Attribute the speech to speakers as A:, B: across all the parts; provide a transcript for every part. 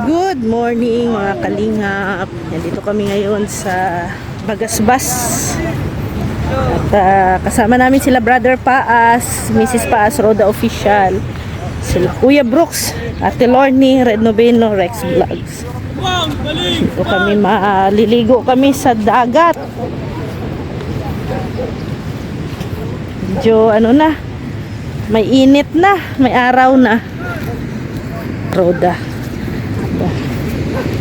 A: Good morning mga kalingap. Nandito kami ngayon sa Bagasbas. At kasama namin sila Brother Paas, Mrs. Paas, Roda Official, sila Kuya Brooks, Ate Lorny, Red Noveno, Rex Vlogs. Dito kami maliligo kami sa dagat. Medyo ano na, may init na, may araw na. Roda,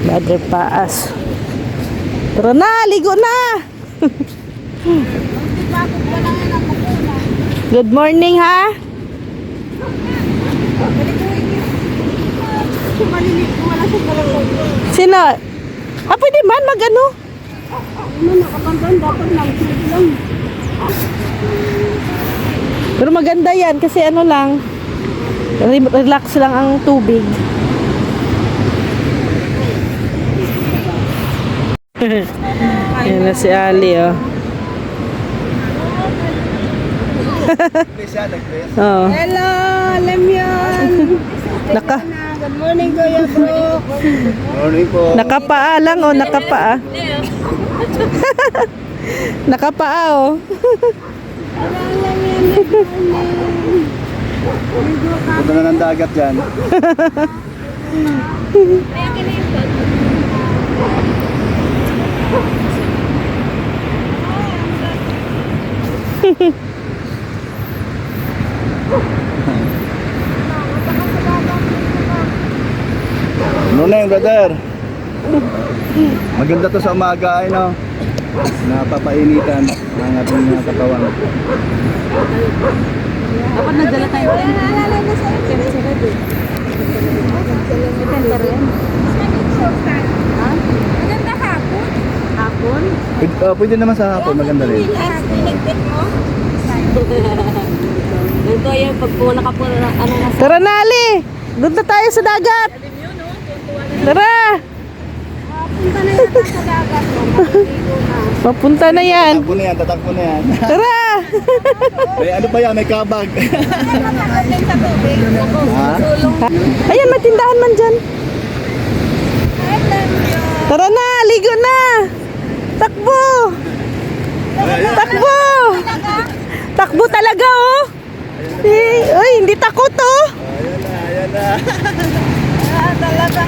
A: Brother Paas. Tara na, ligo na. Good morning ha. Sino? Pwede man mag-ano? Pero maganda yan kasi ano lang, relax lang ang tubig. Yan na si Ali, oh. Oh.
B: Hello, Lemyon. Good morning, Kuya Bro.
C: Morning po.
A: Nakapaa lang, oh, nakapaa. Nakapaa, oh.
C: Punta na ng dagat dyan. Morning, brother. Maganda to sa umaga, ay no? Napapainitan ang ating mga katawan.
B: Dapat nagdala tayo. Naalala na sa iyo. Maganda hapon. Hapon?
C: Pwede naman sa hapon, maganda rin.
B: Pinagpit mo? Ito yung pag nakapula na ano na.
A: Tara na, Ali. Doon na tayo sa dagat. Tara.
B: Punta na yata sa dagat.
A: Papunta na yan.
C: Tatakbo na yan, tatakbo na yan.
A: Tara.
C: May ano pa yan, may kabag.
B: Sa tubig.
C: Ha?
A: Ayan, may tindahan man dyan. Tara na, ligo na. Takbo. Takbo. Takbo talaga, oh. Uy, hindi takot, oh.
C: Ayan na.
B: Talaga.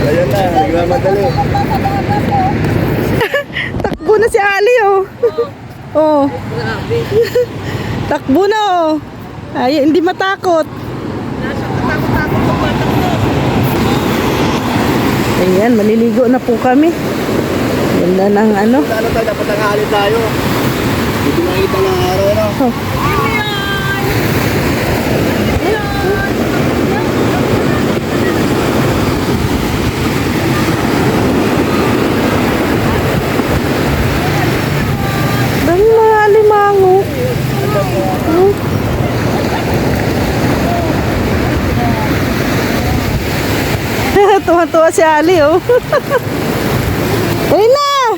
C: Ayan na, nagmamadali.
A: Takbo na si Ali, oh. Oh. Takbo na, oh. Ay, hindi matakot. Ayan, maliligo na po kami. Ganda ng ano.
C: Ano tayo, dapat nangali tayo. Hindi nakita ng araw, no?
A: Oh. Dami mga alimango. Oh. Tuwa-tuwa si Ali, oh. Uy na!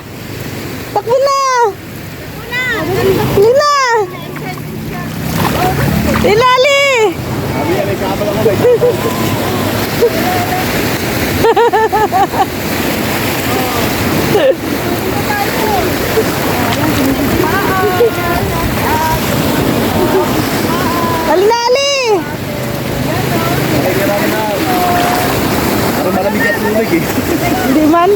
A: Takbo na! Uy na! Ilali!
C: Sabi yan, may kabag ako, may kabag.
A: Ali!
C: Parang malamig ang tubig eh.
A: Hindi man.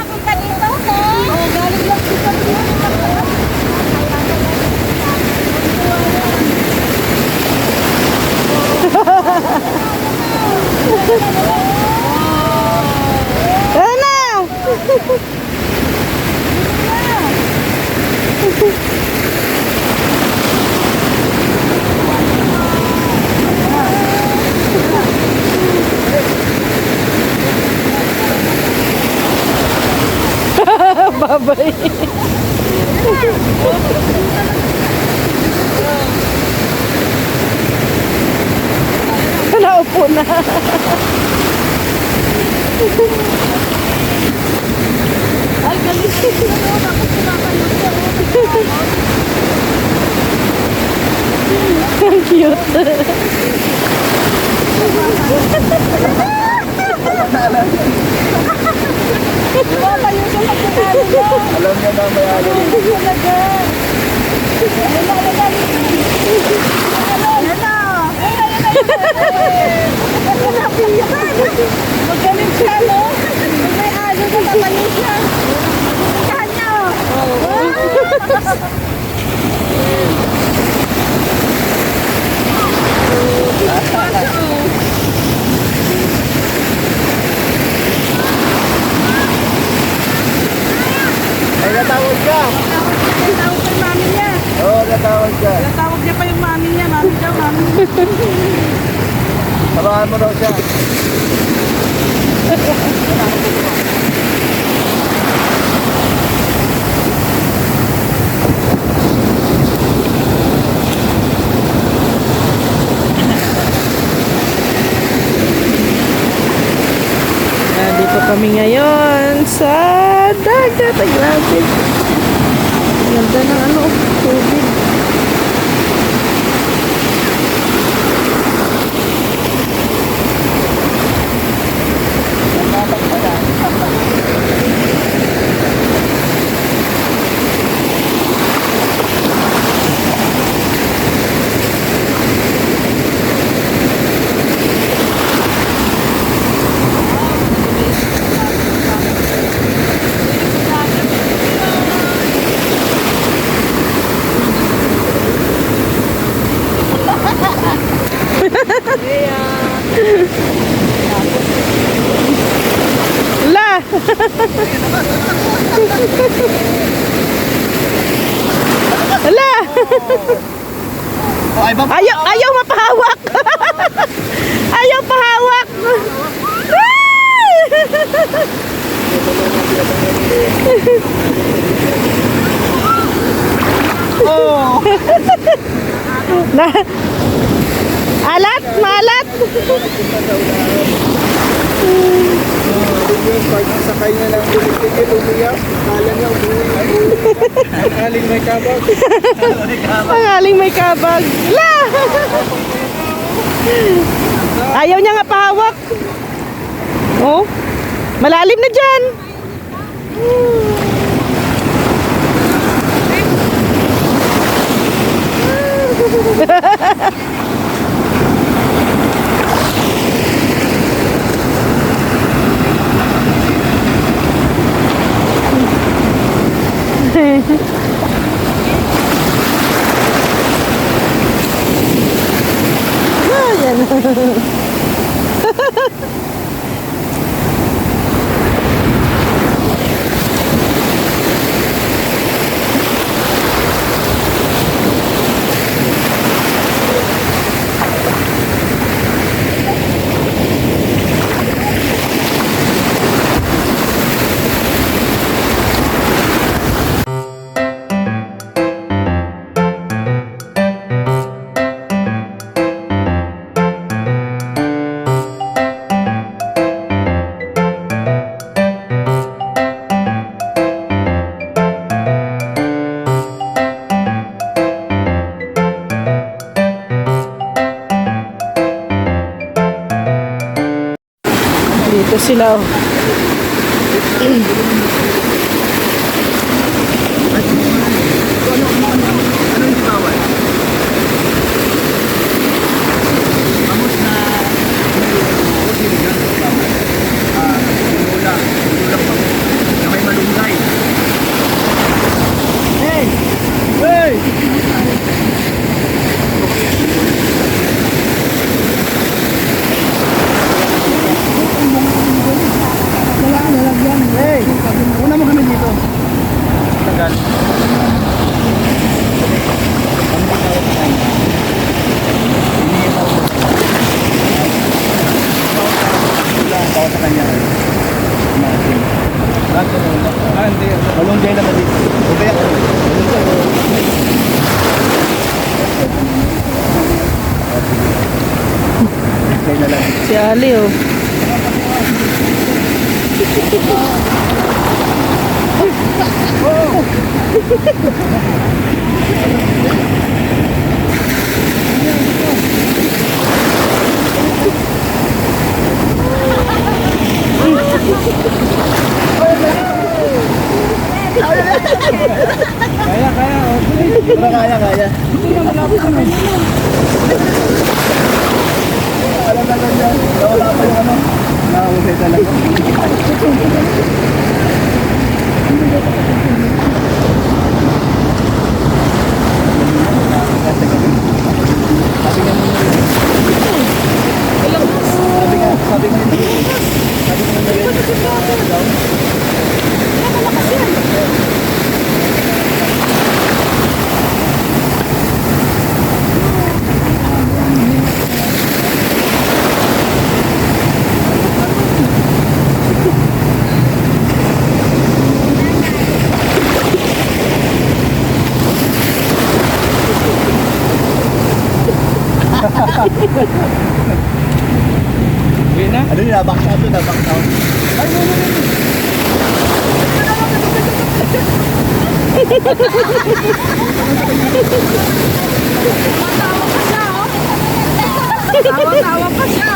B: Punta dito, no? Galing lang dito.
A: Tara na! Babay. Naupo na. Ay, galing. Bakit kumakalot ka? Ang cute.
B: Wala yung sa pagkakalo niya.
C: Alam niya na may ano.
B: Talaga. Magaling siya, no? May alo na napanin siya. Puntahan niya,
C: Ay, natawag ka.
B: Tawag pa yung mami niya.
C: Oo, natawag ka.
B: Tawag niya pa yung mami niya. Mami daw, mami.
C: Tabahan mo daw siya.
A: Dito kami ngayon sa dagat. Ay, grabe. Ganda ng ano, tubig. La! Ala!
C: Oh, ay, ba?
A: Ayaw mapahawak! Ayaw pahawak!
C: Oh!
A: Na, alat! Malat!
C: Yung pag sakay na lang ticket, umiyak. Kala niya, umuwi. Ang aling may kabag.
A: Ang aling may kabag. La! Ayaw niya nga pahawak. Oh, malalim na dyan. Ayan. Dito sila. Oh.
C: Una mo kami dito. Tagal. Bawa sa kanya. Hindi. Malunggay naman dito. Okay ako. Okay na lang.
A: Si Ali, oh.
C: Kaya, kaya. Alam na ganyan. Nawala pa yung ano. Nakahusay talaga. Sabi nga ano yun, back out to, back out. Ay, no.
B: Tawa-tawa pa siya.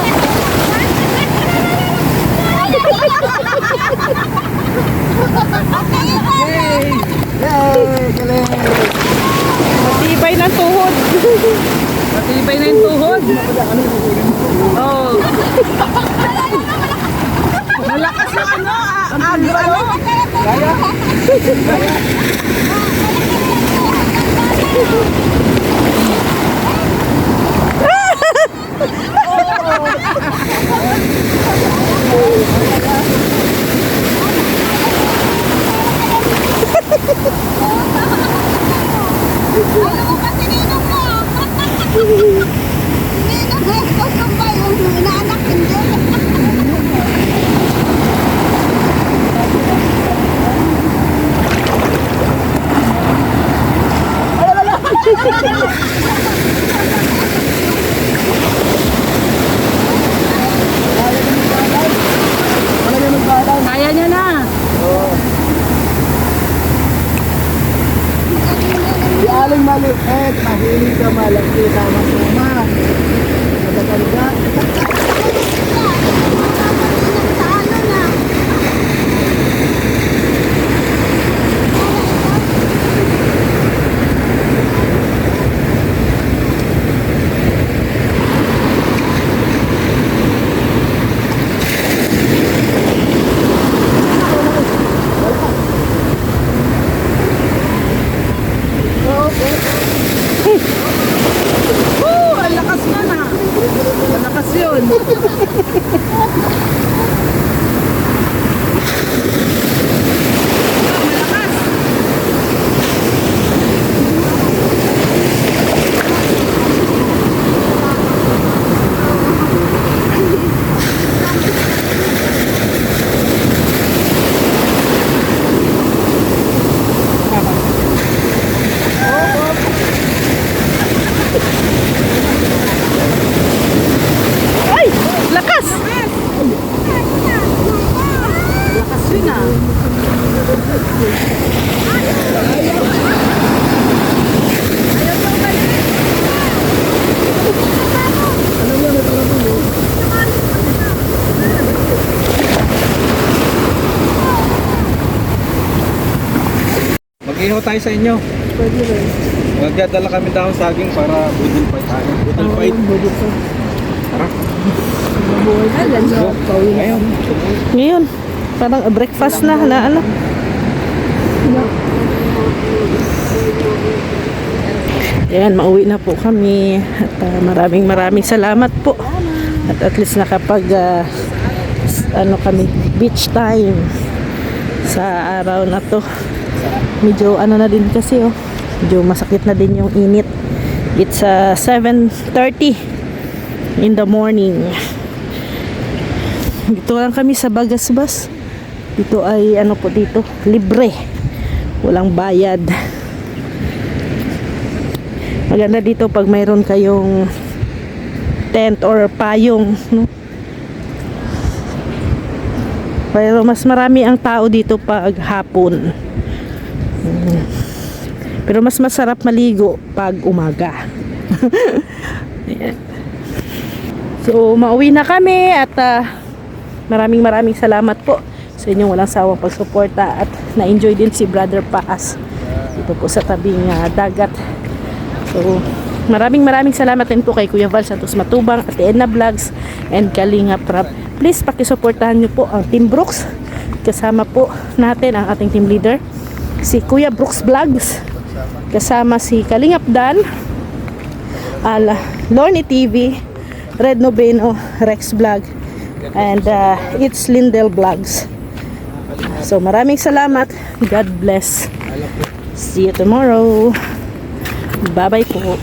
C: Yay! Yay! Galing!
A: Matibay ng tuhod.
B: Matibay na yung tuhod. Oo. Malakas yung ano, ano?
C: Kaya?
B: Ano mo kasi ninong mo? Ninong mo, gusto ba yung inaanak hindi? Kaya niya na.
C: Si Aling maliit, mahilig ka malaki sama-sama. Magaganda.
B: Ang lakas na na. Malakas yun.
A: Ay! Lakas!
B: Lakas yun ah.
C: Mag-ihaw tayo sa inyo. Pwede rin. Magdadala kami daw saging para budol fight tayo. Budol fight. Tara.
B: Let's go.
C: Ayun.
A: Ngayon, parang breakfast na ano. Ayan, mauwi na po kami. At maraming salamat po. At least nakapag ano kami, beach time sa araw na to. Medyo ano na din kasi medyo masakit na din yung init. It's 7:30 in the morning. Dito lang kami sa Bagasbas. Dito ay ano po dito, libre. Walang bayad. Maganda dito pag mayroon kayong tent or payong, no? Pero mas marami ang tao dito pag hapon. Pero mas masarap maligo pag umaga. Ayan. So, mauwi na kami at maraming salamat po sa inyong walang sawang pagsuporta at na-enjoy din si Brother Paas dito po sa tabing dagat. So, maraming salamat din po kay Kuya Val Santos Matubang, Ate Edna Vlogs, and Kalinga Prab. Please, pakisuportahan nyo po ang Team Brooks. Kasama po natin ang ating team leader, si Kuya Brooks Vlogs. Kasama si Kalingap Dan, Lorny TV, Red Noveno, Rex Vlog, and It's Lindell Vlogs. So maraming salamat. God bless. See you tomorrow. Bye bye po.